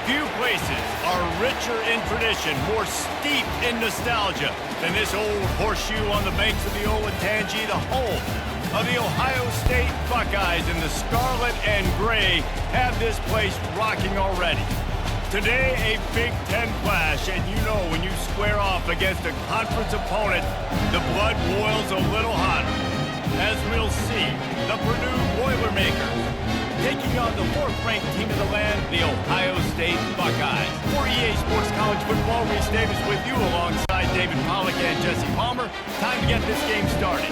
Few places are richer in tradition, more steeped in nostalgia than this old horseshoe on the banks of the Olentangy, the home of the Ohio State Buckeyes, and the scarlet and gray have this place rocking already. Today, a Big Ten clash, and you know when you square off against a conference opponent, the blood boils a little hotter. As we'll see, the Purdue Boilermakers taking on the fourth-ranked team of the land, the Ohio State Buckeyes. For EA Sports College Football, Reese Davis with you alongside David Pollack and Jesse Palmer. Time to get this game started.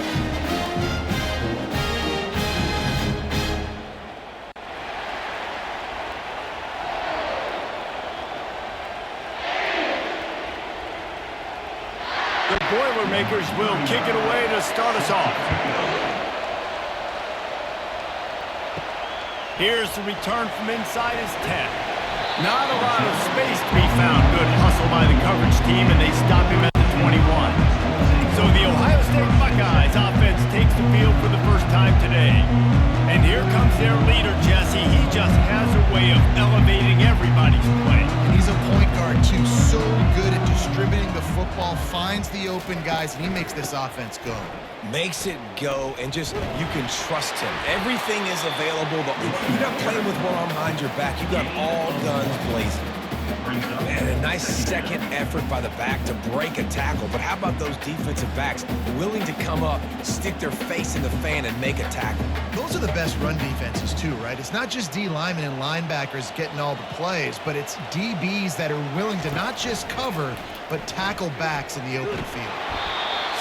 The Boilermakers will kick it away to start us off. Here's the return from inside his 10. Not a lot of space to be found. Good hustle by the coverage team, and they stop him at the 21. So the Ohio State Buckeyes offense takes the field for the first time today. And here comes their leader, Jesse. He just has a way of elevating everybody's play. And he's a point guard, too. So good at distributing the football, finds the open guys, and he makes this offense go. Makes it go, and just, you can trust him. Everything is available, but you're not playing with one arm behind your back. You got all guns blazing. And a nice second effort by the back to break a tackle. But how about those defensive backs willing to come up, stick their face in the fan, and make a tackle? Those are the best run defenses, too, right? It's not just D linemen and linebackers getting all the plays, but it's DBs that are willing to not just cover, but tackle backs in the open field.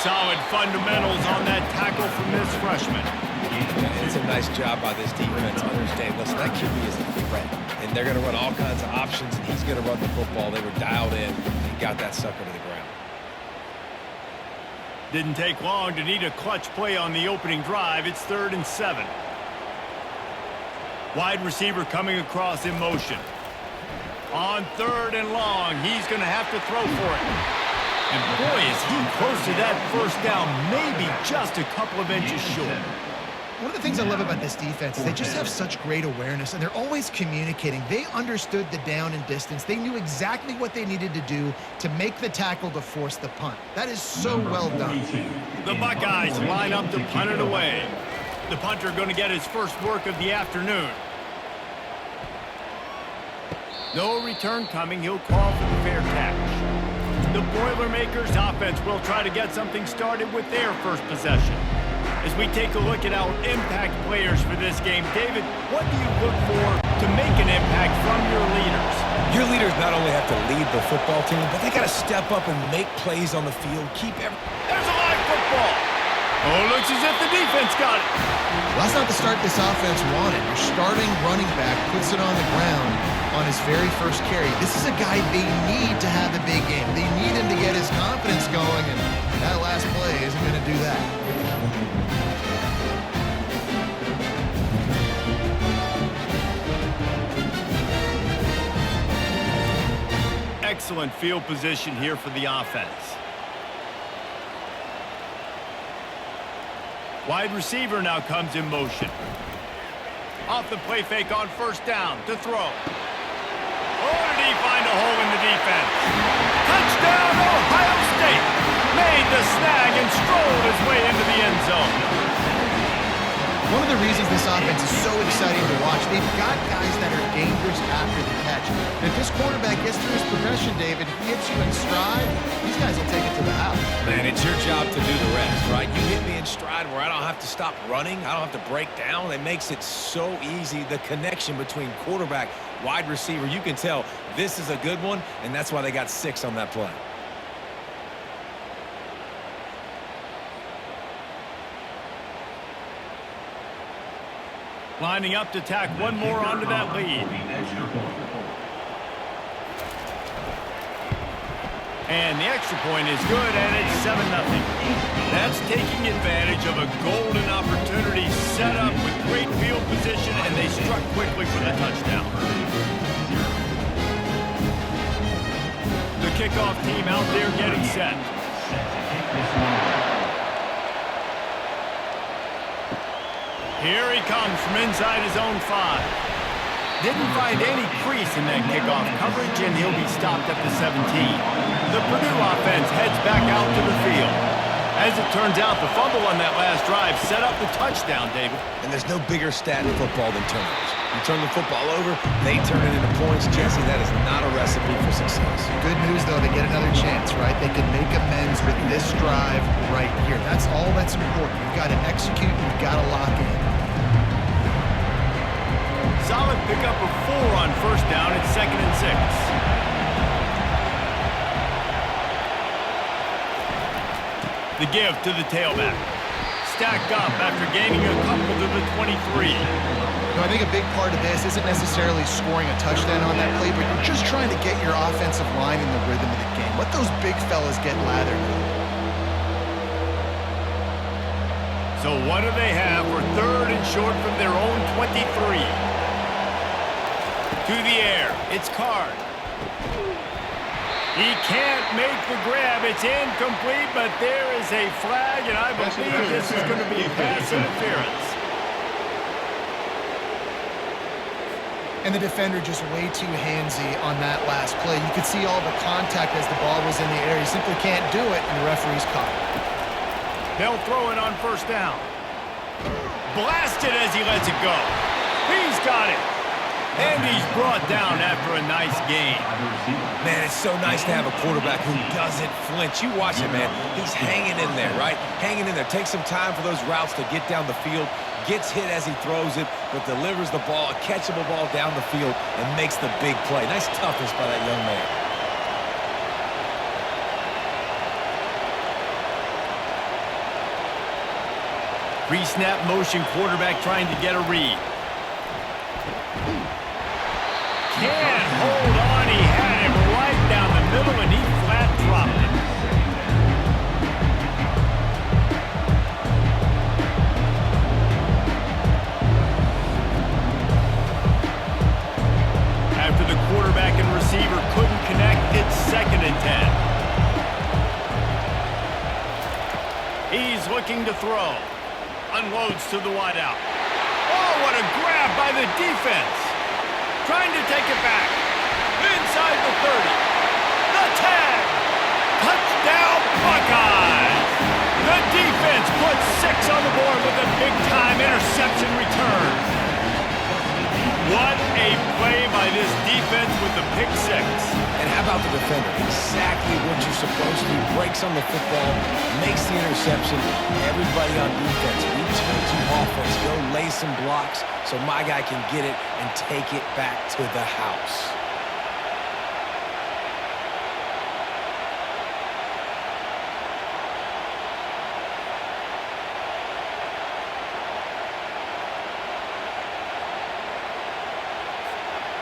Solid fundamentals on that tackle from this freshman. Yeah, it's a nice job by this defense. Understand, listen, that QB is a threat, and they're going to run all kinds of options, and he's going to run the football. They were dialed in and got that sucker to the ground. Didn't take long to need a clutch play on the opening drive. It's 3rd and 7. Wide receiver coming across in motion. On 3rd and long, he's going to have to throw for it. And boy, is he close to that first down, maybe just a couple of inches short. One of the things I love about this defense is they just have such great awareness, and they're always communicating. They understood the down and distance. They knew exactly what they needed to do to make the tackle to force the punt. That is so well done. The Buckeyes line up to punt it away. The punter going to get his first work of the afternoon. No return coming. He'll call for the fair catch. The Boilermakers offense will try to get something started with their first possession. As we take a look at our impact players for this game, David, what do you look for to make an impact from your leaders? Your leaders not only have to lead the football team, but they got to step up and make plays on the field. There's a live football. Oh, looks as if the defense got it. Well, that's not the start this offense wanted. Your starting running back puts it on the ground on his very first carry. This is a guy they need to have a big game. They need him to get his confidence going, and that last play isn't going to do that. Excellent field position here for the offense. Wide receiver now comes in motion. Off the play fake on first down to throw. Oh, did he find a hole in the defense? Touchdown, Ohio State! Made the snag and strolled his way into the end zone. One of the reasons this offense is so exciting to watch, they've got guys that are dangerous after the catch. And if this quarterback gets through his progression, David, if he hits you in stride, these guys will take it to the house. Man, it's your job to do the rest, right? You hit me in stride where I don't have to stop running. I don't have to break down. It makes it so easy. The connection between quarterback, wide receiver, you can tell this is a good one, and that's why they got 6 on that play. Lining up to tack one more onto that lead. And the extra point is good, and it's 7-0. That's taking advantage of a golden opportunity set up with great field position, and they struck quickly for the touchdown. The kickoff team out there getting set. Here he comes from inside his own 5. Didn't find any crease in that kickoff coverage, and he'll be stopped at the 17. The Purdue offense heads back out to the field. As it turns out, the fumble on that last drive set up the touchdown, David. And there's no bigger stat in football than turnovers. You turn the football over, they turn it into points. Jesse, that is not a recipe for success. Good news, though, they get another chance, right? They can make amends with this drive right here. That's all that's important. You've got to execute, you've got to lock in. Solid pickup of 4 on first down. It's 2nd and 6. The give to the tailback. Stacked up after gaining a couple to the 23. I think a big part of this isn't necessarily scoring a touchdown on that play, but you're just trying to get your offensive line in the rhythm of the game. Let those big fellas get lathered. So what do they have for 3rd and short from their own 23? To the air. It's Card. He can't make the grab. It's incomplete, but there is a flag, and I believe this is going to be pass interference. And the defender just way too handsy on that last play. You could see all the contact as the ball was in the air. He simply can't do it, and the referee's caught it. They'll throw it on first down. Blasted as he lets it go. He's got it. And he's brought down after a nice gain. Man, it's so nice to have a quarterback who doesn't flinch. You watch it, man. He's hanging in there, right? Hanging in there. Takes some time for those routes to get down the field. Gets hit as he throws it, but delivers the ball, a catchable ball down the field, and makes the big play. Nice toughness by that young man. Pre-snap motion quarterback trying to get a read. Can't hold on. He had him right down the middle, and he flat dropped it. After the quarterback and receiver couldn't connect, it's 2nd and 10. He's looking to throw. Unloads to the wideout. Oh, what a grab by the defense. Trying to take it back. Inside the 30. The 10. Touchdown, Buckeyes. The defense puts 6 on the board with a big-time interception return. What a play by this defense with the pick 6. And how about the defender? Exactly what you're supposed to. Breaks on the football, makes the interception. Everybody on defense, we turn to offense. Go lay some blocks so my guy can get it and take it back to the house.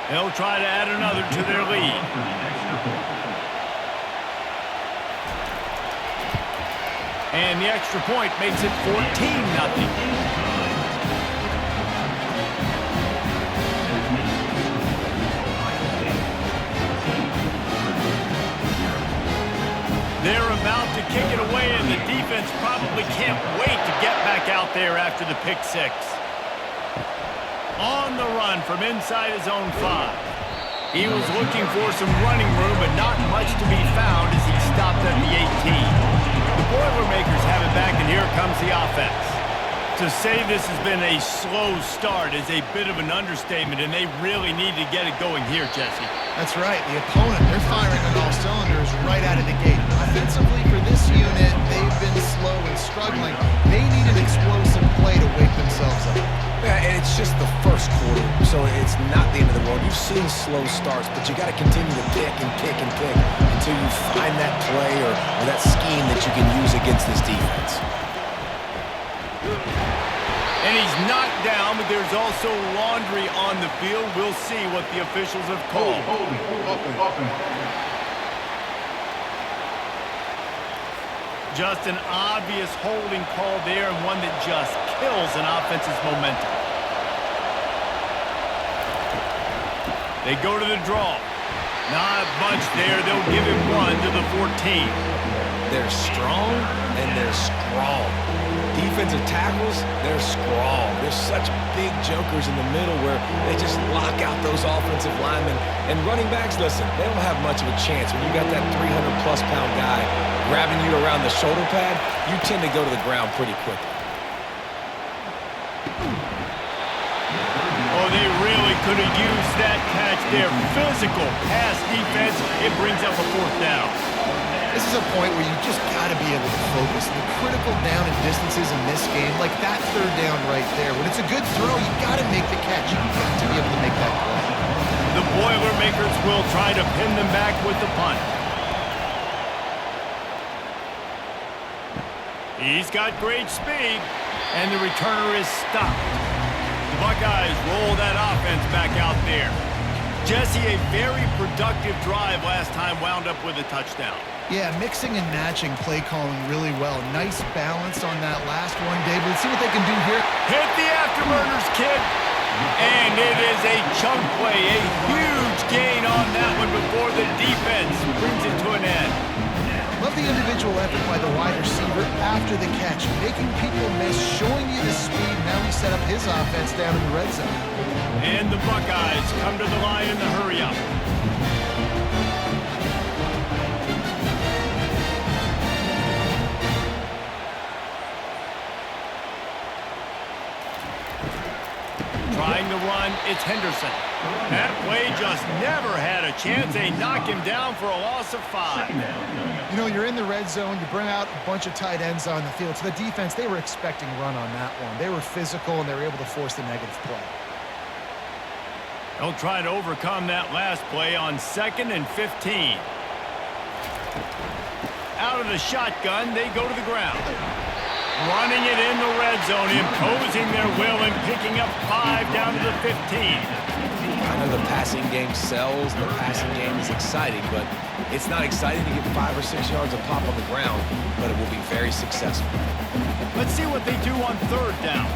They'll try to add another to their lead. And the extra point makes it 14-0. They're about to kick it away, and the defense probably can't wait to get back out there after the pick 6. On the run from inside his own 5. He was looking for some running room, but not much to be found as he stopped at the 18. The Boilermakers have it back, and here comes the offense. To say this has been a slow start is a bit of an understatement, and they really need to get it going here, Jesse. That's right. The opponent, they're firing on all cylinders right out of the gate. Offensively, for this unit, they've been slow and struggling. They need an explosive play to wake themselves up. Yeah, and it's just the first quarter, so it's not the end of the world. You've seen slow starts, but you got to continue to pick and pick and pick until you find that play or that scheme that you can use against this defense. And he's knocked down, but there's also laundry on the field. We'll see what the officials have called. Just an obvious holding call there, and one that just kills an offense's momentum. They go to the draw. Not much there. They'll give it 1 to the 14. they're strong, and they're strong. Defensive tackles, they're strong. They're such big jokers in the middle where they just lock out those offensive linemen. And running backs, listen, they don't have much of a chance. When you got that 300-plus pound guy grabbing you around the shoulder pad, you tend to go to the ground pretty quickly. Oh, they really could have used that catch there. Physical pass defense. It brings up a 4th down. This is a point where you just got to be able to focus. The critical down and distances in this game, like that 3rd down right there. When it's a good throw, you got to make the catch. You got to be able to make that play. The Boilermakers will try to pin them back with the punt. He's got great speed, and the returner is stopped. The Buckeyes roll that offense back out there. Jesse, a very productive drive last time wound up with a touchdown. Yeah, mixing and matching play calling really well. Nice balance on that last one, David. Let's see what they can do here. Hit the afterburners, kid. And it is a chunk play, a huge gain on that one before the defense brings it to an end. Love the individual effort by the wide receiver after the catch, making people miss, showing you the speed. Now he set up his offense down in the red zone. And the Buckeyes come to the line in the hurry-up. Trying to run, it's Henderson. That play just never had a chance. They knock him down for a loss of 5. You know, you're in the red zone. You bring out a bunch of tight ends on the field. So the defense, they were expecting run on that one. They were physical, and they were able to force the negative play. They'll try to overcome that last play on 2nd and 15. Out of the shotgun, they go to the ground. Running it in the red zone, imposing their will and picking up 5 down to the 15. I know the passing game sells, the passing game is exciting, but it's not exciting to get 5 or 6 yards of pop on the ground, but it will be very successful. Let's see what they do on 3rd down.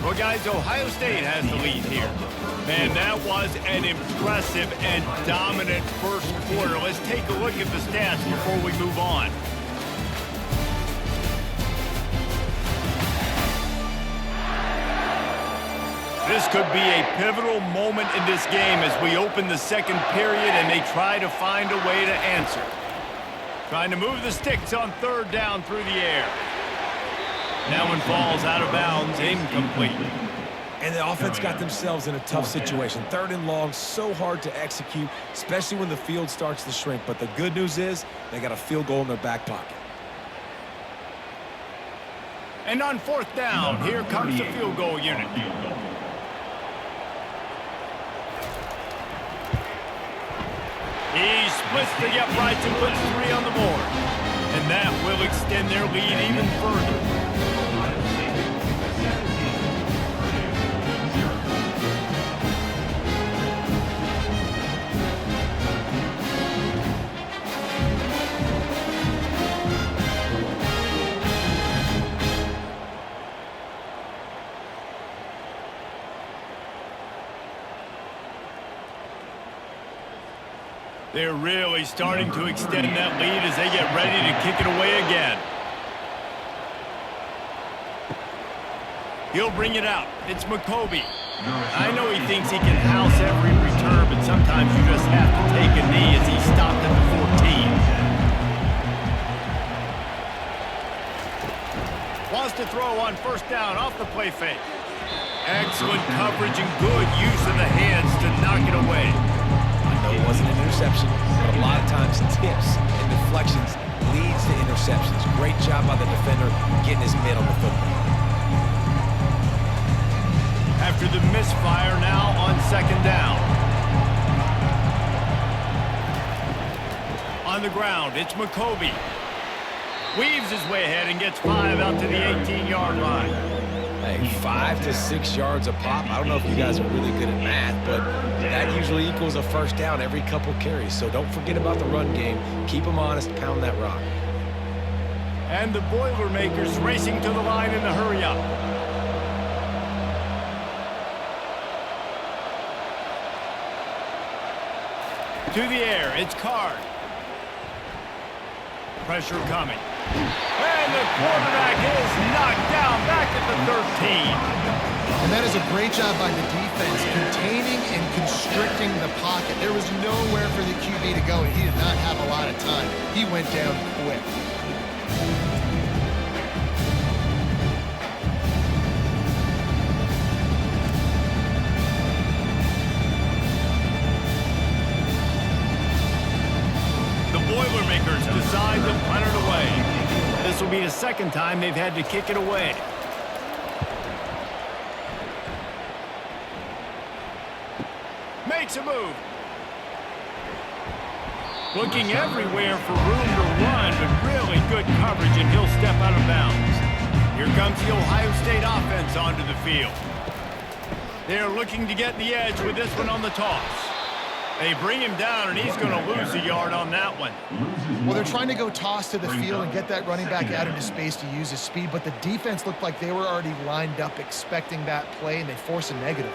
Well, guys, Ohio State has the lead here. Man, that was an impressive and dominant first quarter. Let's take a look at the stats before we move on. This could be a pivotal moment in this game as we open the 2nd period and they try to find a way to answer. Trying to move the sticks on 3rd down through the air. That one falls out of bounds, incomplete. And the offense got themselves in a tough situation. 3rd and long, so hard to execute, especially when the field starts to shrink. But the good news is they got a field goal in their back pocket. And on 4th down, here comes the field goal unit. He splits the uprights and puts 3 on the board. And that will extend their lead even further. They're really starting to extend that lead as they get ready to kick it away again. He'll bring it out. It's McCoby. I know he thinks he can house every return, but sometimes you just have to take a knee as he stopped at the 14. Wants to throw on 1st down off the play fake. Excellent coverage and good use of the hands to knock it away. It wasn't an interception, but a lot of times tips and deflections leads to interceptions. Great job by the defender getting his mid on the football. After the misfire, now on 2nd down. On the ground, it's McCoby. Weaves his way ahead and gets 5 out to the 18-yard line. Hey, 5 to 6 yards a pop. I don't know if you guys are really good at math, but that usually equals a 1st down every couple carries. So don't forget about the run game. Keep them honest, pound that rock. And the Boilermakers racing to the line in the hurry-up. To the air, it's Card. Pressure coming. And the quarterback is knocked down back at the 13. And that is a great job by the defense, containing and constricting the pocket. There was nowhere for the QB to go, and he did not have a lot of time. He went down quick. The Boilermakers decide to punt it away. This will be the second time they've had to kick it away. Makes a move. Looking everywhere for room to run, but really good coverage, and he'll step out of bounds. Here comes the Ohio State offense onto the field. They're looking to get the edge with this one on the toss. They bring him down, and he's going to lose a yard on that one. Well, they're trying to go toss to the field and get that running back out into space to use his speed, but the defense looked like they were already lined up expecting that play, and they force a negative.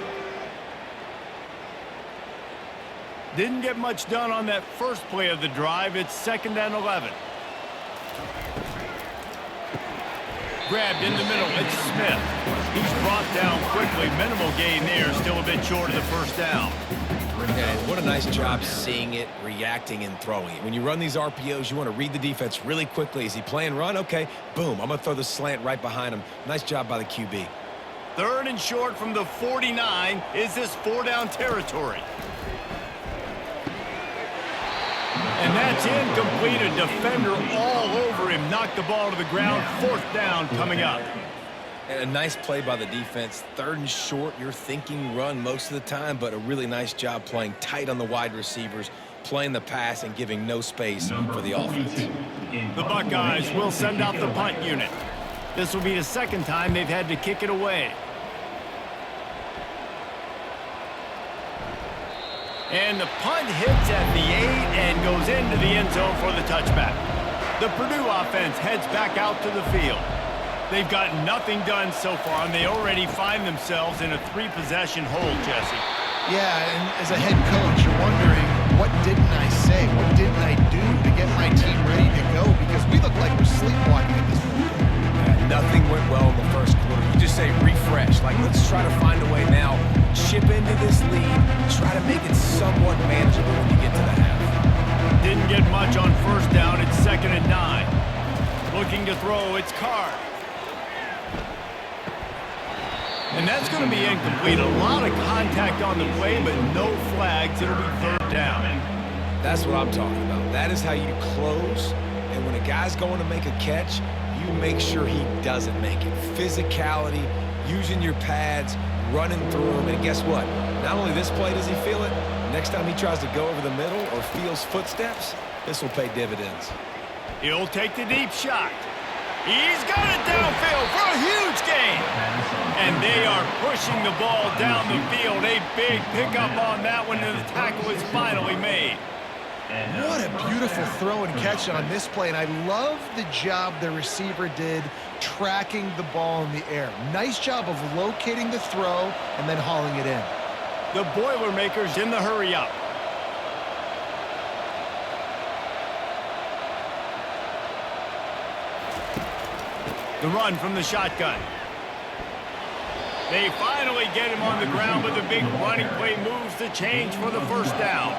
Didn't get much done on that first play of the drive. It's 2nd and 11. Grabbed in the middle. It's Smith. He's brought down quickly. Minimal gain there. Still a bit short of the first down. Yeah, what a nice job seeing it, reacting, and throwing it. When you run these RPOs, you want to read the defense really quickly. Is he playing run? Okay, boom. I'm going to throw the slant right behind him. Nice job by the QB. 3rd and short from the 49. Is this 4-down territory? And that's incomplete. A defender all over him. Knocked the ball to the ground. 4th down coming up. And a nice play by the defense. 3rd and short, you're thinking run most of the time, but a really nice job playing tight on the wide receivers, playing the pass, and giving no space for the offense. The Buckeyes will send out the punt unit. This will be the second time they've had to kick it away. And the punt hits at the 8 and goes into the end zone for the touchback. The Purdue offense heads back out to the field. They've got nothing done so far, and they already find themselves in a 3-possession hole, Jesse. Yeah, and as a head coach, you're wondering, what didn't I say? What didn't I do to get my team ready to go? Because we look like we're sleepwalking at this point. Yeah, nothing went well in the first quarter. You just say refresh. Like, let's try to find a way now. Chip into this lead. Try to make it somewhat manageable when you get to the half. Didn't get much on 1st down. It's 2nd and 9. Looking to throw. It's Card. And that's going to be incomplete. A lot of contact on the play, but no flags. It'll be 3rd down. That's what I'm talking about. That is how you close. And when a guy's going to make a catch, you make sure he doesn't make it. Physicality, using your pads, running through him. And guess what? Not only this play does he feel it, next time he tries to go over the middle or feels footsteps, this will pay dividends. He'll take the deep shot. He's got it downfield for a huge gain. And they are pushing the ball down the field. A big pickup on that one, and the tackle is finally made. What a beautiful throw and catch on this play, and I love the job the receiver did tracking the ball in the air. Nice job of locating the throw and then hauling it in. The Boilermakers in the hurry up. The run from the shotgun. They finally get him on the ground with a big running play, moves the change for the 1st down.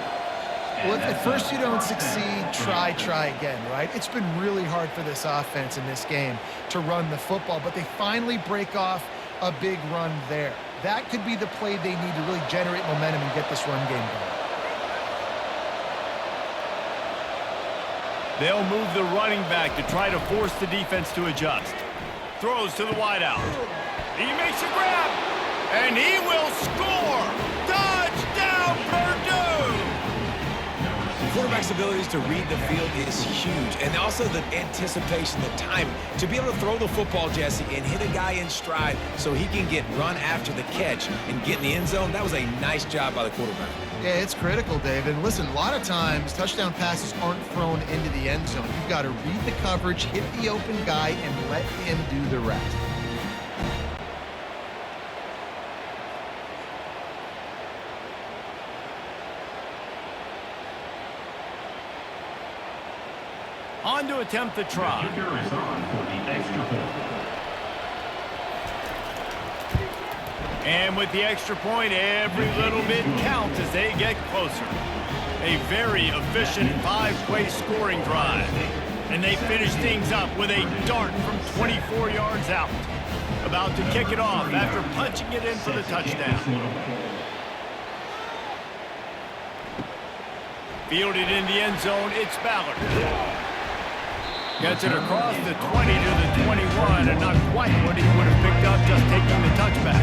Well, if at first you don't succeed, try again, right? It's been really hard for this offense in this game to run the football, but they finally break off a big run there. That could be the play they need to really generate momentum and get this run game going. They'll move the running back to try to force the defense to adjust. Throws to the wideout. He makes a grab, and he will score. Touchdown, Purdue! Quarterback's abilities to read the field is huge, and also the anticipation, the timing. To be able to throw the football, Jesse, and hit a guy in stride so he can get run after the catch and get in the end zone, that was a nice job by the quarterback. Yeah, it's critical, David. Listen, a lot of times touchdown passes aren't thrown into the end zone. You've got to read the coverage, hit the open guy, and let him do the rest. to attempt the try. And with the extra point, every little bit counts as they get closer. A very efficient 5-play scoring drive. And they finish things up with a dart from 24 yards out. About to kick it off after punching it in for the touchdown. Fielded in the end zone, it's Ballard. Gets it across the 20 to the 21, and not quite what he would have picked up just taking the touchback.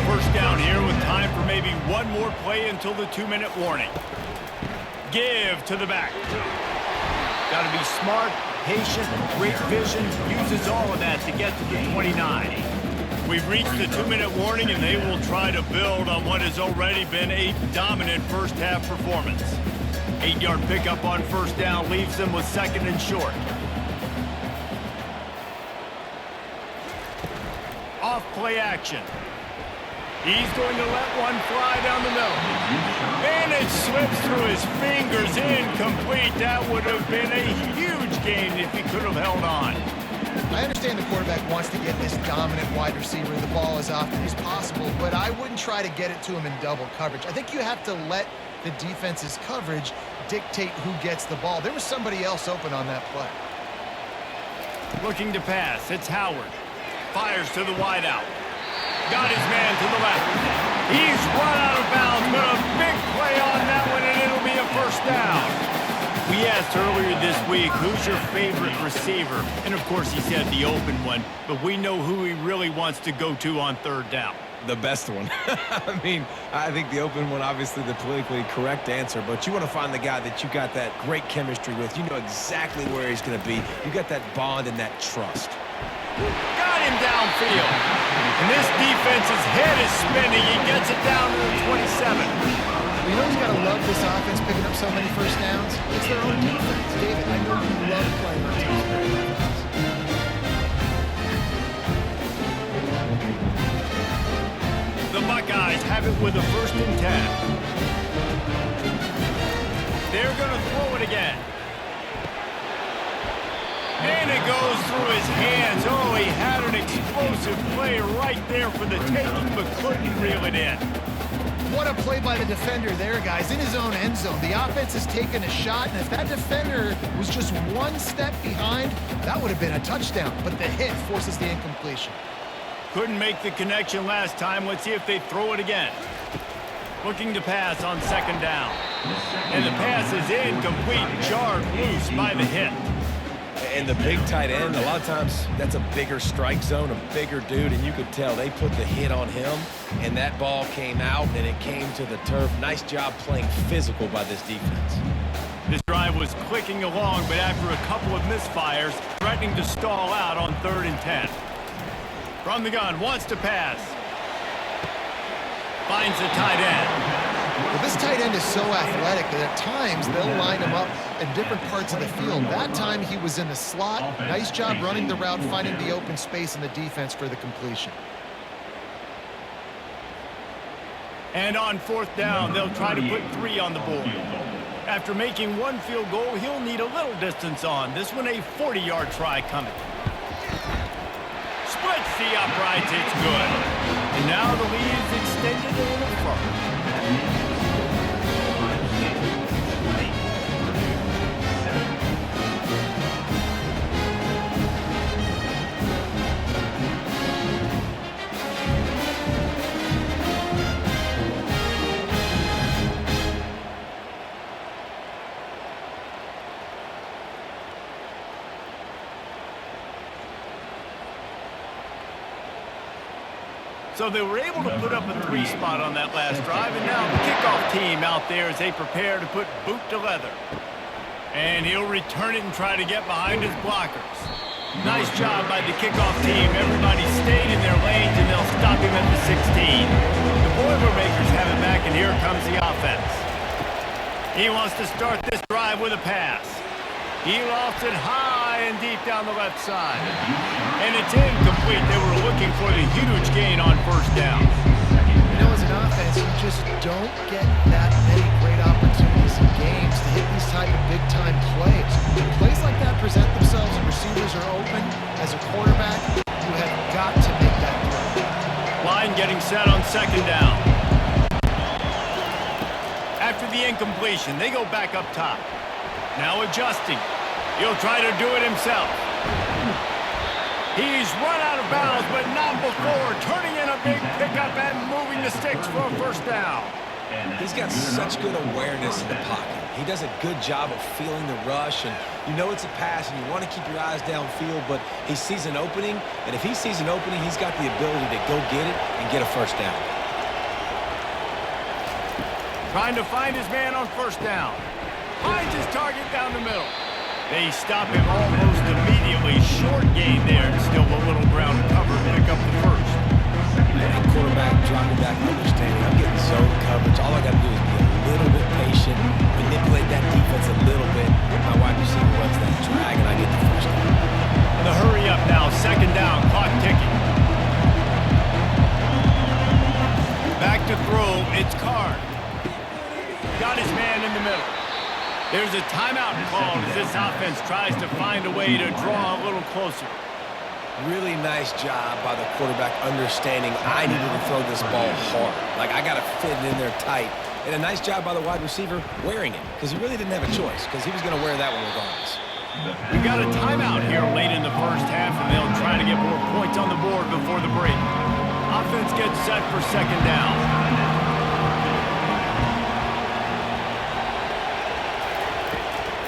First down here with time for maybe one more play until the 2-minute warning. Give to the back. Got to be smart, patient, great vision, uses all of that to get to the 29. We've reached the 2-minute warning, and they will try to build on what has already been a dominant first-half performance. 8-yard pickup on first down leaves them with 2nd and short. Off play action. He's going to let one fly down the middle. And it slips through his fingers, incomplete. That would have been a huge gain if he could have held on. I understand the quarterback wants to get this dominant wide receiver the ball as often as possible, but I wouldn't try to get it to him in double coverage. I think you have to let the defense's coverage dictate who gets the ball. There was somebody else open on that play. Looking to pass, it's Howard. Fires to the wideout. Got his man to the left. He's run out of bounds, but a big play on that one, and it'll be a first down. We asked earlier this week, who's your favorite receiver? And of course he said the open one, but we know who he really wants to go to on third down. The best one. I mean, I think the open one, obviously the politically correct answer, but you want to find the guy that you got that great chemistry with. You know exactly where he's going to be. You got that bond and that trust. Got him downfield. And this defense's head is spinning. He gets it down to the 27. You know who's got to love this offense picking up so many first downs? It's their own defense. David, I know you love playing on defense. The Buckeyes have it with a 1st and 10. They're going to throw it again. And it goes through his hands. Oh, he had an explosive play right there for the taking, but couldn't reel it in. What a play by the defender there, guys. In his own end zone. The offense has taken a shot, and if that defender was just one step behind, that would have been a touchdown. But the hit forces the incompletion. Couldn't make the connection last time. Let's see if they throw it again. Looking to pass on 2nd down. And the pass is incomplete, jarred loose by the hit. And the big tight end, a lot of times that's a bigger strike zone, a bigger dude, and you could tell they put the hit on him, and that ball came out, and it came to the turf. Nice job playing physical by this defense. This drive was clicking along, but after a couple of misfires, threatening to stall out on 3rd and 10. From the gun, wants to pass. Finds the tight end. Well, this tight end is so athletic that at times they'll line him up in different parts of the field. That time he was in the slot. Nice job running the route, finding the open space in the defense for the completion. And on 4th down, they'll try to put 3 on the board. After making 1 field goal, he'll need a little distance on. This one a 40-yard try coming. Splits the uprights, it's good. And now the lead's extended a little further. So they were able to put up a 3 spot on that last drive, and now the kickoff team out there as they prepare to put boot to leather. And he'll return it and try to get behind his blockers. Nice job by the kickoff team. Everybody stayed in their lanes, and they'll stop him at the 16. The Boilermakers have it back, and here comes the offense. He wants to start this drive with a pass. He lost it high and deep down the left side. And it's incomplete. They were looking for the huge gain on 1st down. You know, as an offense, you just don't get that many great opportunities in games to hit these these type of big-time plays. When plays like that present themselves and receivers are open, as a quarterback, you have got to make that throw. Line getting set on second down. After the incompletion, they go back up top. Now adjusting. He'll try to do it himself. He's run out of bounds, but not before turning in a big pickup and moving the sticks for a first down. He's got such good awareness in the pocket. He does a good job of feeling the rush, and you know it's a pass, and you want to keep your eyes downfield, but he sees an opening, and if he sees an opening, he's got the ability to go get it and get a first down. Trying to find his man on first down. Finds his target down the middle. They stop him almost immediately. Short gain there, and still a little ground cover. Pick up the first. And quarterback dropping back, understanding I'm getting zone coverage. All I got to do is be a little bit patient, manipulate that defense a little bit. My wide receiver runs that drag, and I get the first down. The hurry up now. Second down. Clock ticking. Back to throw. It's Card. Got his man in the middle. There's a timeout called as this offense tries to find a way to draw a little closer. Really nice job by the quarterback understanding I needed to throw this ball hard. Like, I got to fit it in there tight. And a nice job by the wide receiver wearing it, because he really didn't have a choice, because he was going to wear that one regardless. We've got a timeout here late in the first half, and they'll try to get more points on the board before the break. Offense gets set for second down.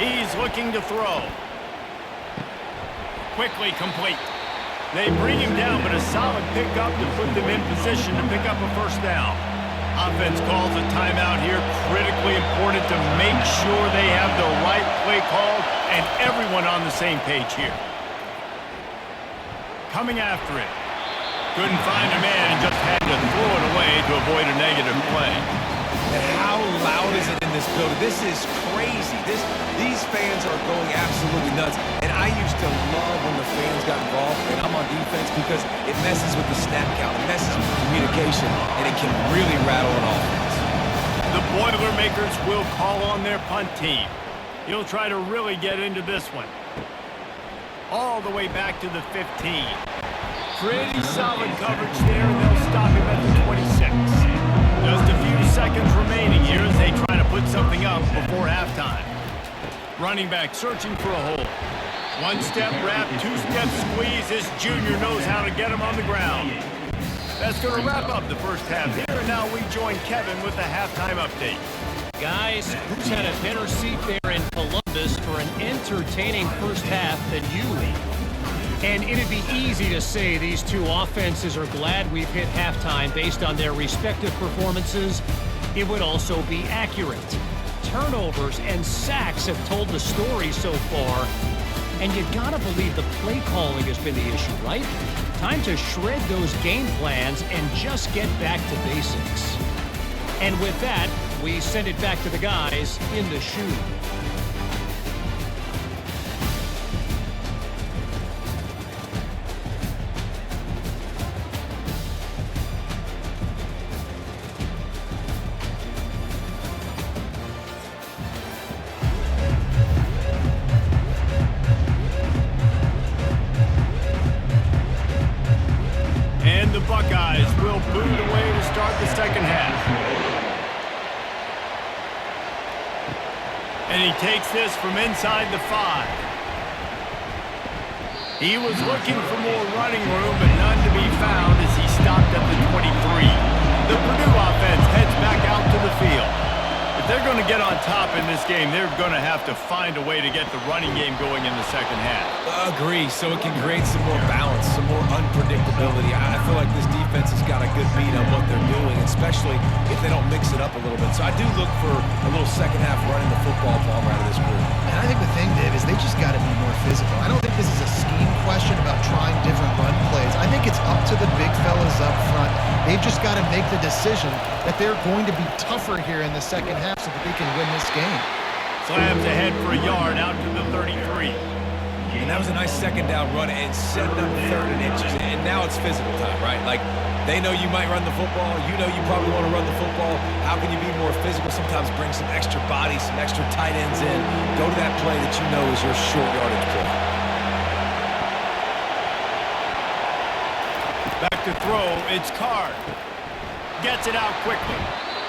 He's looking to throw. Quickly complete. They bring him down, but a solid pickup to put them in position to pick up a first down. Offense calls a timeout here. Critically important to make sure they have the right play call and everyone on the same page here. Coming after it. Couldn't find a man and just had to throw it away to avoid a negative play. And how loud is it in this building? This is crazy. These fans are going absolutely nuts. And I used to love when the fans got involved, and I'm on defense, because it messes with the snap count, it messes with communication, and it can really rattle an offense. The Boilermakers will call on their punt team. He'll try to really get into this one. All the way back to the 15. Pretty solid coverage there, and they'll stop him at the 26. Just a few seconds remaining here as they try to put something up before halftime. Running back searching for a hole. One-step wrap, two-step squeeze. This junior knows how to get him on the ground. That's going to wrap up the first half here, and now we join Kevin with the halftime update. Guys, who's had a better seat there in Columbus for an entertaining first half than you? And it'd be easy to say these two offenses are glad we've hit halftime based on their respective performances. It would also be accurate. Turnovers and sacks have told the story so far. And you gotta believe the play calling has been the issue, right? Time to shred those game plans and just get back to basics. And with that, we send it back to the guys in the shoe. And the Buckeyes will boot away to start the second half. And he takes this from inside the 5. He was looking for more running room, but none to be found as he stopped at the 23. The Purdue offense heads back out to the field. If they're going to get on top in this game, they're going to have to find a way to get the running game going in the second half. Agree, so it can create some more balance, some more unpredictability. I feel like this defense has got a good beat on what they're doing, especially if they don't mix it up a little bit. So I do look for a little second half running the football ball out of this group. And I think the thing, Dave, is they just got to be more physical. I don't think this is a scheme question about trying different run plays. I think it's up to the big fellas up front. They've just got to make the decision that they're going to be tougher here in the second half so that they can win this game. Slams ahead for a yard out to the 33. And that was a nice second down run and setting up third and inches. And now now it's physical time, right? Like, they know you might run the football. You know you probably want to run the football. How can you be more physical? Sometimes bring some extra bodies, some extra tight ends in. Go to that play that you know is your short yardage play. Back to throw, it's Card. Gets it out quickly.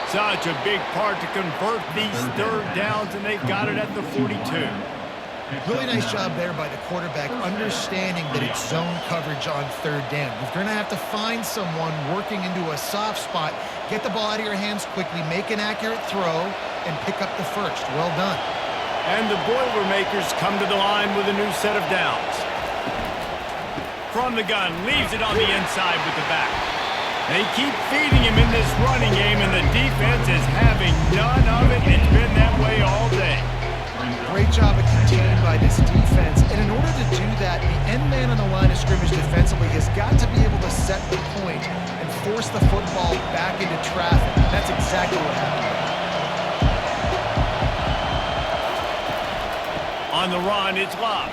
Such a big part to convert these third downs, and they've got it at the 42. Really nice job there by the quarterback, understanding that it's zone coverage on third down. You're going to have to find someone working into a soft spot, get the ball out of your hands quickly, make an accurate throw, and pick up the first. Well done. And the Boilermakers come to the line with a new set of downs. From the gun, leaves it on the inside with the back. They keep feeding him in this running game, and the defense is having none of it. It's been that way all day. Great job of containing by this defense. And in order to do that, the end man on the line of scrimmage defensively has got to be able to set the point and force the football back into traffic. That's exactly what happened. On the run, it's Klatt.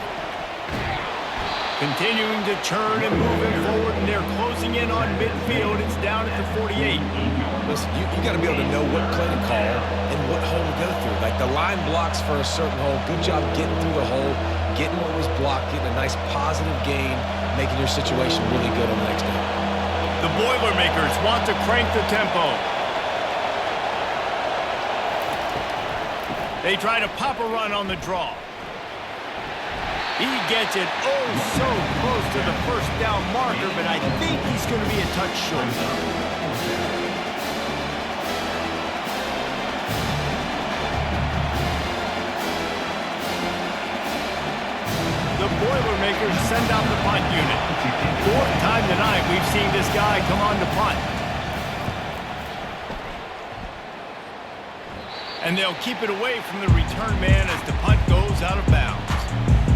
Continuing to churn and moving forward, and they're closing in on midfield. It's down at the 48. Listen, you got to be able to know what play to call and what hole to go through. Like, the line blocks for a certain hole. Good job getting through the hole, getting what was blocked, getting a nice positive gain, making your situation really good on the next down. The Boilermakers want to crank the tempo. They try to pop a run on the draw. He gets it so close to the first down marker, but I think he's going to be a touch short. The Boilermakers send out the punt unit. Fourth time tonight we've seen this guy come on to punt. And they'll keep it away from the return man as the punt goes out of bounds.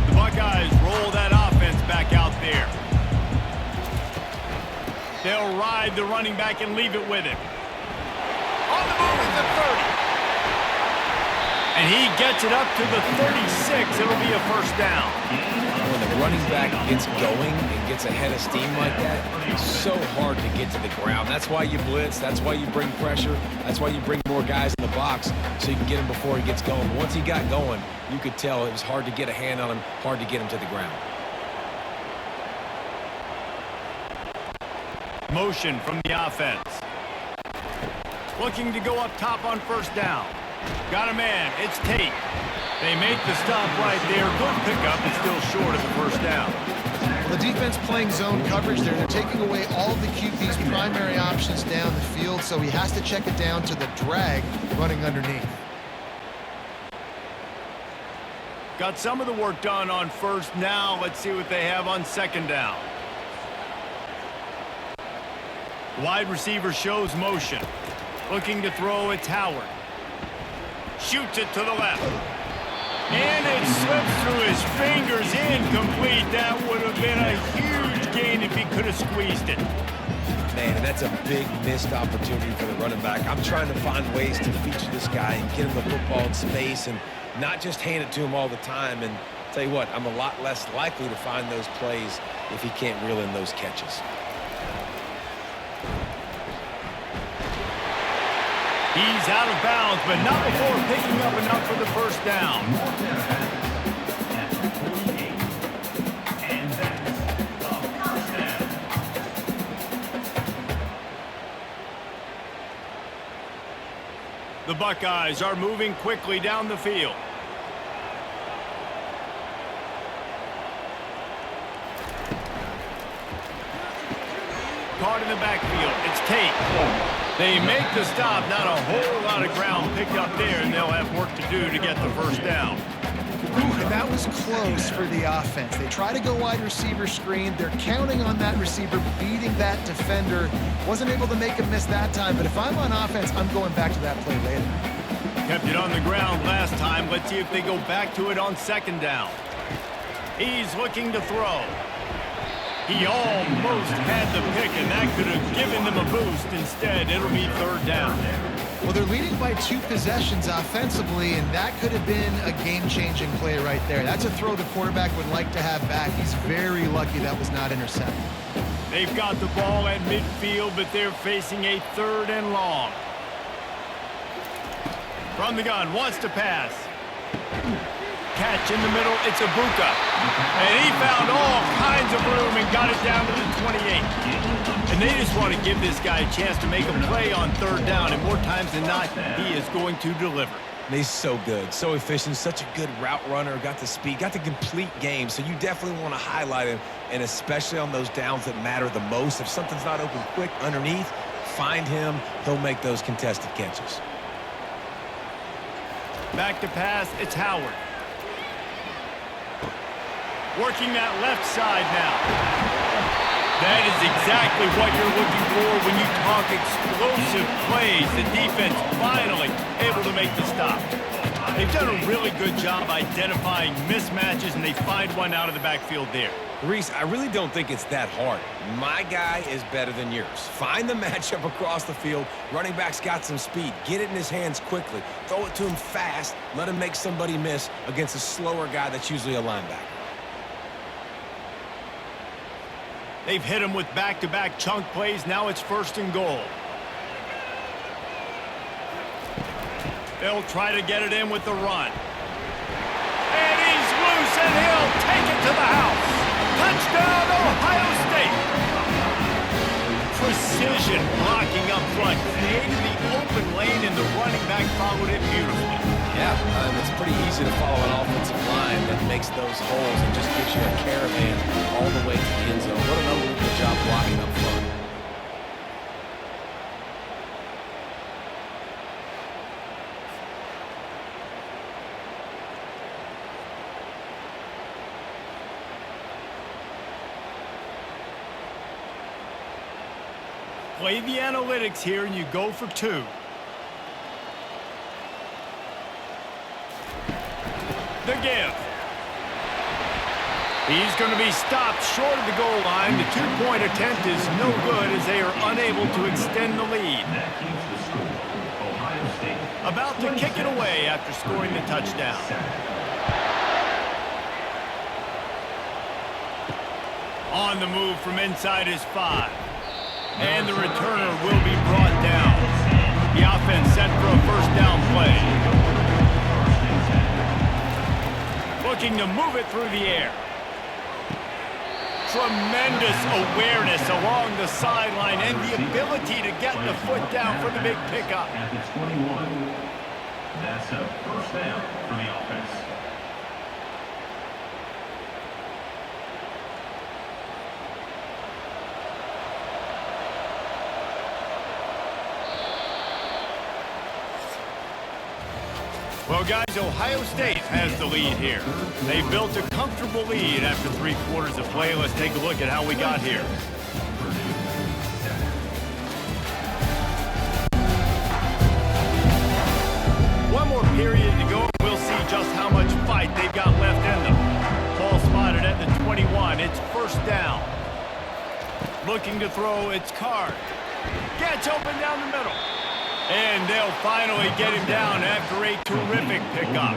The Buckeyes roll that offense back out there. They'll ride the running back and leave it with him. On the move at the 30. And he gets it up to the 36. It'll be a first down. When the running back gets going and gets ahead of steam like that, it's so hard to get to the ground. That's why you blitz. That's why you bring pressure. That's why you bring more guys in the box so you can get him before he gets going. But once he got going, you could tell it was hard to get a hand on him, hard to get him to the ground. Motion from the offense. Looking to go up top on first down. Got a man. It's Tate. They make the stop right there. Good pickup. It's still short of the first down. Well, the defense playing zone coverage there. They're taking away all of the QB's primary options down the field, so he has to check it down to the drag running underneath. Got some of the work done on first. Now let's see what they have on second down. Wide receiver shows motion. Looking to throw, it's Howard. Shoots it to the left. And it slips through his fingers, incomplete. That would have been a huge gain if he could have squeezed it. Man, that's a big missed opportunity for the running back. I'm trying to find ways to feature this guy and get him the football in space and not just hand it to him all the time. And tell you what, I'm a lot less likely to find those plays if he can't reel in those catches. He's out of bounds, but not before picking up enough for the first down. The Buckeyes are moving quickly down the field. Caught in the backfield. It's Tate. They make the stop. Not a whole lot of ground picked up there, and they'll have work to do to get the first down. Ooh, that was close for the offense. They try to go wide receiver screen. They're counting on that receiver beating that defender. Wasn't able to make a miss that time, but if I'm on offense, I'm going back to that play later. Kept it on the ground last time. Let's see if they go back to it on second down. He's looking to throw. He almost had the pick, and that could have given them a boost. Instead, it'll be third down. Well, they're leading by 2 possessions offensively, and that could have been a game-changing play right there. That's a throw the quarterback would like to have back. He's very lucky that was not intercepted. They've got the ball at midfield, but they're facing a 3rd and long. From the gun, wants to pass. Catch in the middle, it's Ibuka. And he found all kinds of room and got it down to the 28. And they just want to give this guy a chance to make a play on 3rd down, and more times than not, he is going to deliver. He's so good, so efficient, such a good route runner, got the speed, got the complete game, so you definitely want to highlight him, and especially on those downs that matter the most. If something's not open quick underneath, find him, he'll make those contested catches. Back to pass, it's Howard. Working that left side now. That is exactly what you're looking for when you talk explosive plays. The defense finally able to make the stop. They've done a really good job identifying mismatches, and they find one out of the backfield there. Reese, I really don't think it's that hard. My guy is better than yours. Find the matchup across the field. Running back's got some speed. Get it in his hands quickly. Throw it to him fast. Let him make somebody miss against a slower guy that's usually a linebacker. They've hit him with back-to-back chunk plays. Now it's 1st and goal. They'll try to get it in with the run. And he's loose, and he'll take it to the house. Touchdown, Ohio State. Precision blocking up front. Created the open lane, and the running back followed it beautifully. Yeah, it's pretty easy to follow an offensive line that makes those holes and just gives you a caravan all the way to the end zone. What an unbelievable job blocking up front. Play the analytics here, and you go for 2. The give. He's going to be stopped short of the goal line. The 2-point attempt is no good as they are unable to extend the lead. About to kick it away after scoring the touchdown. On the move from inside his 5. And the returner will be brought down. The offense set for a 1st down play. Looking to move it through the air. Tremendous awareness along the sideline and the ability to get the foot down for the big pickup. At the 21, that's a 1st down for the offense. Well, guys, Ohio State has the lead here. They built a comfortable lead after 3 quarters of play. Let's take a look at how we got here. One more period to go. We'll see just how much fight they've got left in them. Ball spotted at the 21. It's 1st down. Looking to throw, it's Card. Gets open down the middle. And they'll finally get him down after a terrific pickup.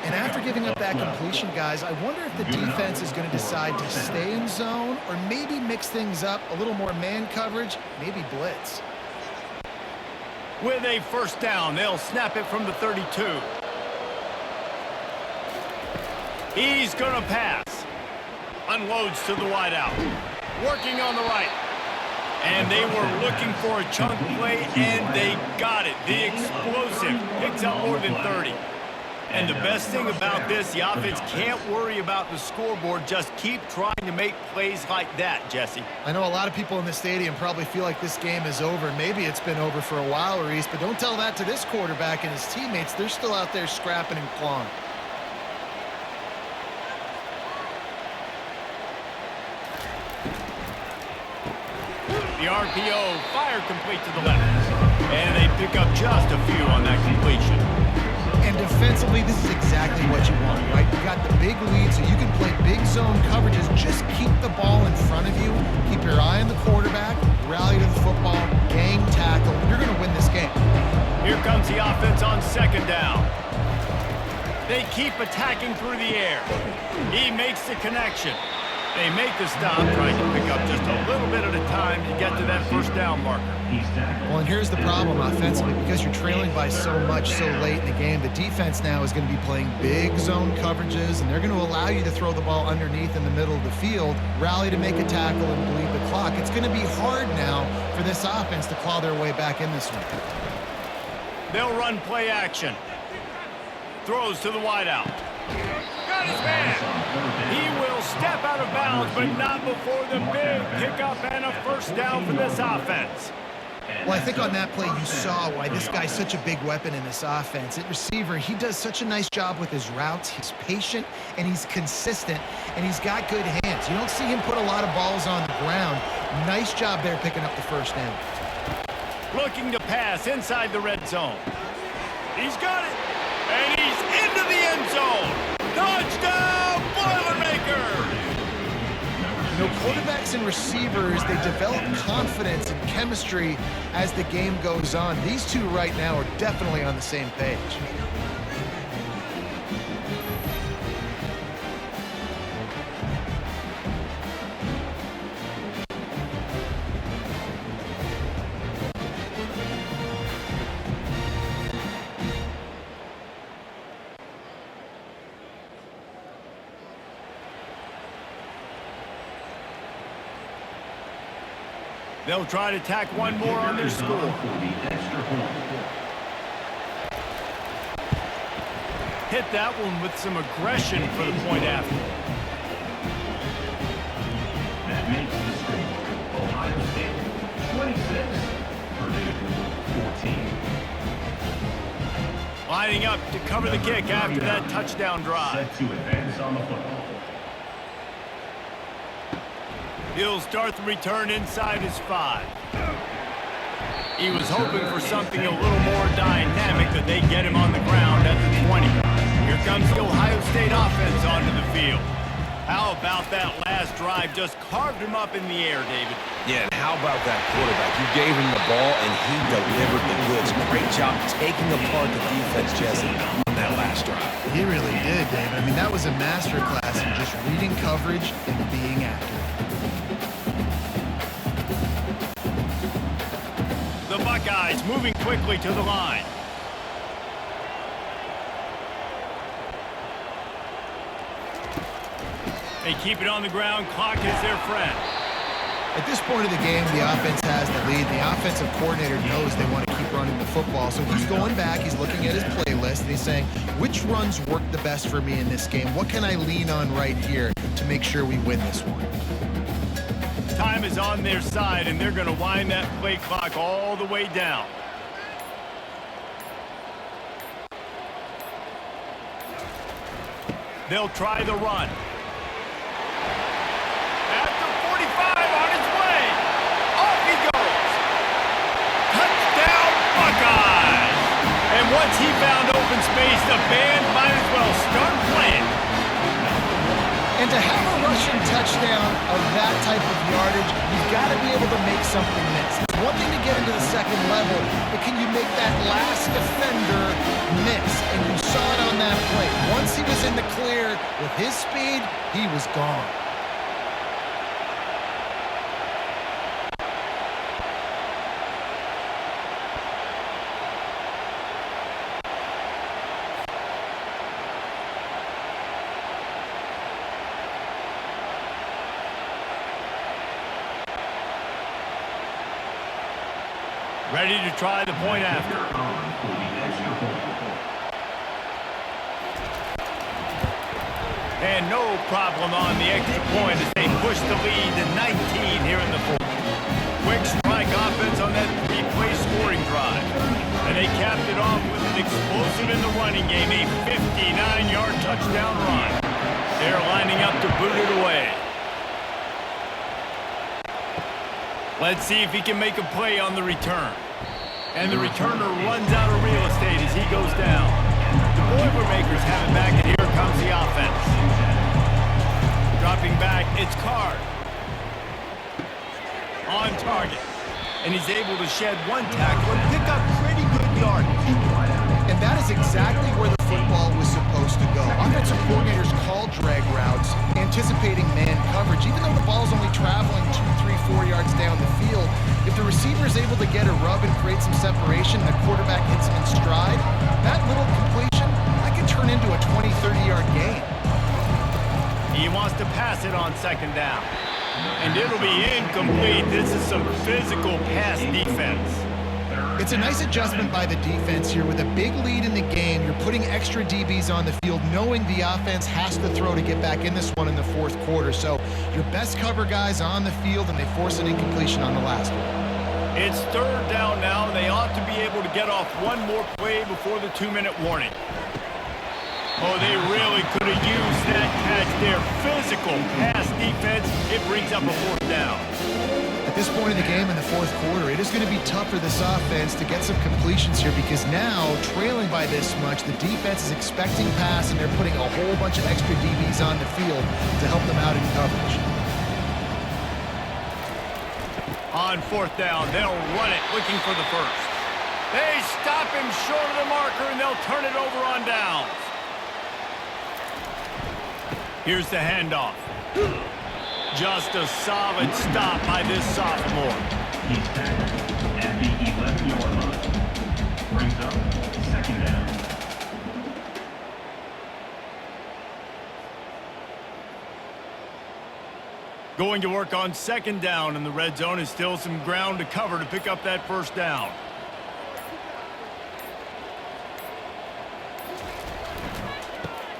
And after giving up that completion, guys, I wonder if the defense is going to decide to stay in zone or maybe mix things up, a little more man coverage, maybe blitz. With a 1st down, they'll snap it from the 32. He's going to pass. Unloads to the wideout. Working on the right. And they were looking for a chunk play, and they got it. The explosive picks up more than 30. And the best thing about this, the offense can't worry about the scoreboard. Just keep trying to make plays like that, Jesse. I know a lot of people in the stadium probably feel like this game is over. Maybe it's been over for a while, Reese, but don't tell that to this quarterback and his teammates. They're still out there scrapping and clawing. The RPO, fire complete to the left. And they pick up just a few on that completion. And defensively, this is exactly what you want, right? You got the big lead, so you can play big zone coverages. Just keep the ball in front of you. Keep your eye on the quarterback. Rally to the football. Gang tackle. You're going to win this game. Here comes the offense on 2nd down. They keep attacking through the air. He makes the connection. They make the stop, trying to pick up just a little that first down marker. Well, and here's the problem offensively. Because you're trailing by so much so late in the game, the defense now is going to be playing big zone coverages, and they're going to allow you to throw the ball underneath in the middle of the field, rally to make a tackle, and bleed the clock. It's going to be hard now for this offense to claw their way back in this one. They'll run play action. Throws to the wideout. Got his man. He will step out of bounds, but not before the big pickup and a first down for this offense. Well, I think on that play you saw why this guy's such a big weapon in this offense. At receiver, he does such a nice job with his routes. He's patient, and he's consistent, and he's got good hands. You don't see him put a lot of balls on the ground. Nice job there picking up the first down. Looking to pass inside the red zone. He's got it, and he's into the end zone. Touchdown, Boilermakers! You know, quarterbacks and receivers, they develop confidence and chemistry as the game goes on. These two right now are definitely on the same page. They'll try to tack one more on their score. Hit that one with some aggression for the point after. That makes the score Ohio State 26, Purdue 14. Lining up to cover the kick after that touchdown drive. Set to advance on the football. He'll start the return inside his 5. He was hoping for something a little more dynamic, but they get him on the ground at the 20. Here comes the Ohio State offense onto the field. How about that last drive? Just carved him up in the air, David. Yeah, and how about that quarterback? You gave him the ball, and he delivered the goods. Great job taking apart the defense, Jesse, on that last drive. He really did, David. I mean, that was a masterclass in just reading coverage and being accurate. The Buckeyes moving quickly to the line. They keep it on the ground. Clock is their friend. At this point of the game, the offense has the lead. The offensive coordinator knows they want to keep running the football. So he's going back, he's looking at his playlist, and he's saying, which runs work the best for me in this game? What can I lean on right here to make sure we win this one? Time is on their side, and they're going to wind that play clock all the way down. They'll try the run. At the 45, on his way. Off he goes. Touchdown, Buckeyes! And once he found open space, the band might as well start playing. And to have a rushing touchdown of that type of yardage, you've got to be able to make something miss. It's one thing to get into the second level, but can you make that last defender miss? And you saw it on that play. Once he was in the clear with his speed, he was gone. Ready to try the point after. And no problem on the extra point as they push the lead to 19 here in the fourth. Quick strike offense on that 3-play scoring drive. And they capped it off with an explosive in the running game, a 59-yard touchdown run. They're lining up to boot it away. Let's see if he can make a play on the return. And the returner runs out of real estate as he goes down. The Boilermakers have it back, and here comes the offense. Dropping back, it's Card. On target. And he's able to shed one tackle and pick up pretty good yardage. And that is exactly where the football was supposed to go. Offensive coordinators call drag routes, anticipating man coverage. Even though the ball's only traveling 2, 3, 4 yards down the field, receiver is able to get a rub and create some separation, and the quarterback hits him in stride, that little completion, that can turn into a 20, 30-yard gain. He wants to pass it on second down. And it'll be incomplete. This is some physical pass defense. It's a nice adjustment by the defense here. With a big lead in the game, you're putting extra DBs on the field, knowing the offense has to throw to get back in this one in the fourth quarter. So your best cover guys on the field, and they force an incompletion on the last one. It's third down now, and they ought to be able to get off one more play before the 2-minute warning. Oh, they really could have used that catch there. Physical pass defense. It brings up a fourth down. At this point in the game in the fourth quarter, it is going to be tough for this offense to get some completions here, because now, trailing by this much, the defense is expecting pass, and they're putting a whole bunch of extra DBs on the field to help them out in coverage. On fourth down, they'll run it, looking for the first. They stop him short of the marker, and they'll turn it over on downs. Here's the handoff. Just a solid stop by this sophomore. He's tackled at the 11-yard line. Brings up second down. Going to work on second down in the red zone, is still some ground to cover to pick up that first down.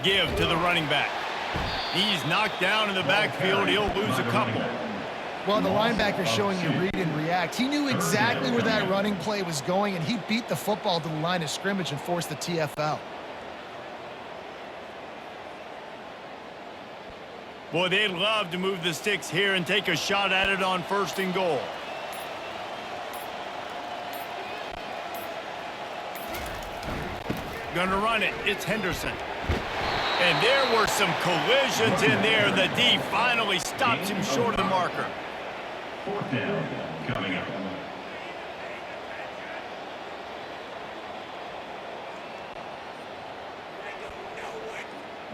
Give to the running back. He's knocked down in the backfield. He'll lose a couple. Well, the linebacker showing you read and react. He knew exactly where that running play was going, and he beat the football to the line of scrimmage and forced the TFL. Boy, they'd love to move the sticks here and take a shot at it on first and goal. Gonna run it. It's Henderson. And there were some collisions in there. The D finally stops him short of the marker. Fourth down coming up.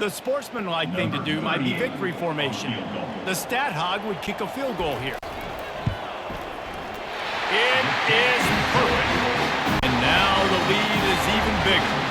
The sportsmanlike thing to do might be victory formation. The stat hog would kick a field goal here. It is perfect. And now the lead is even bigger.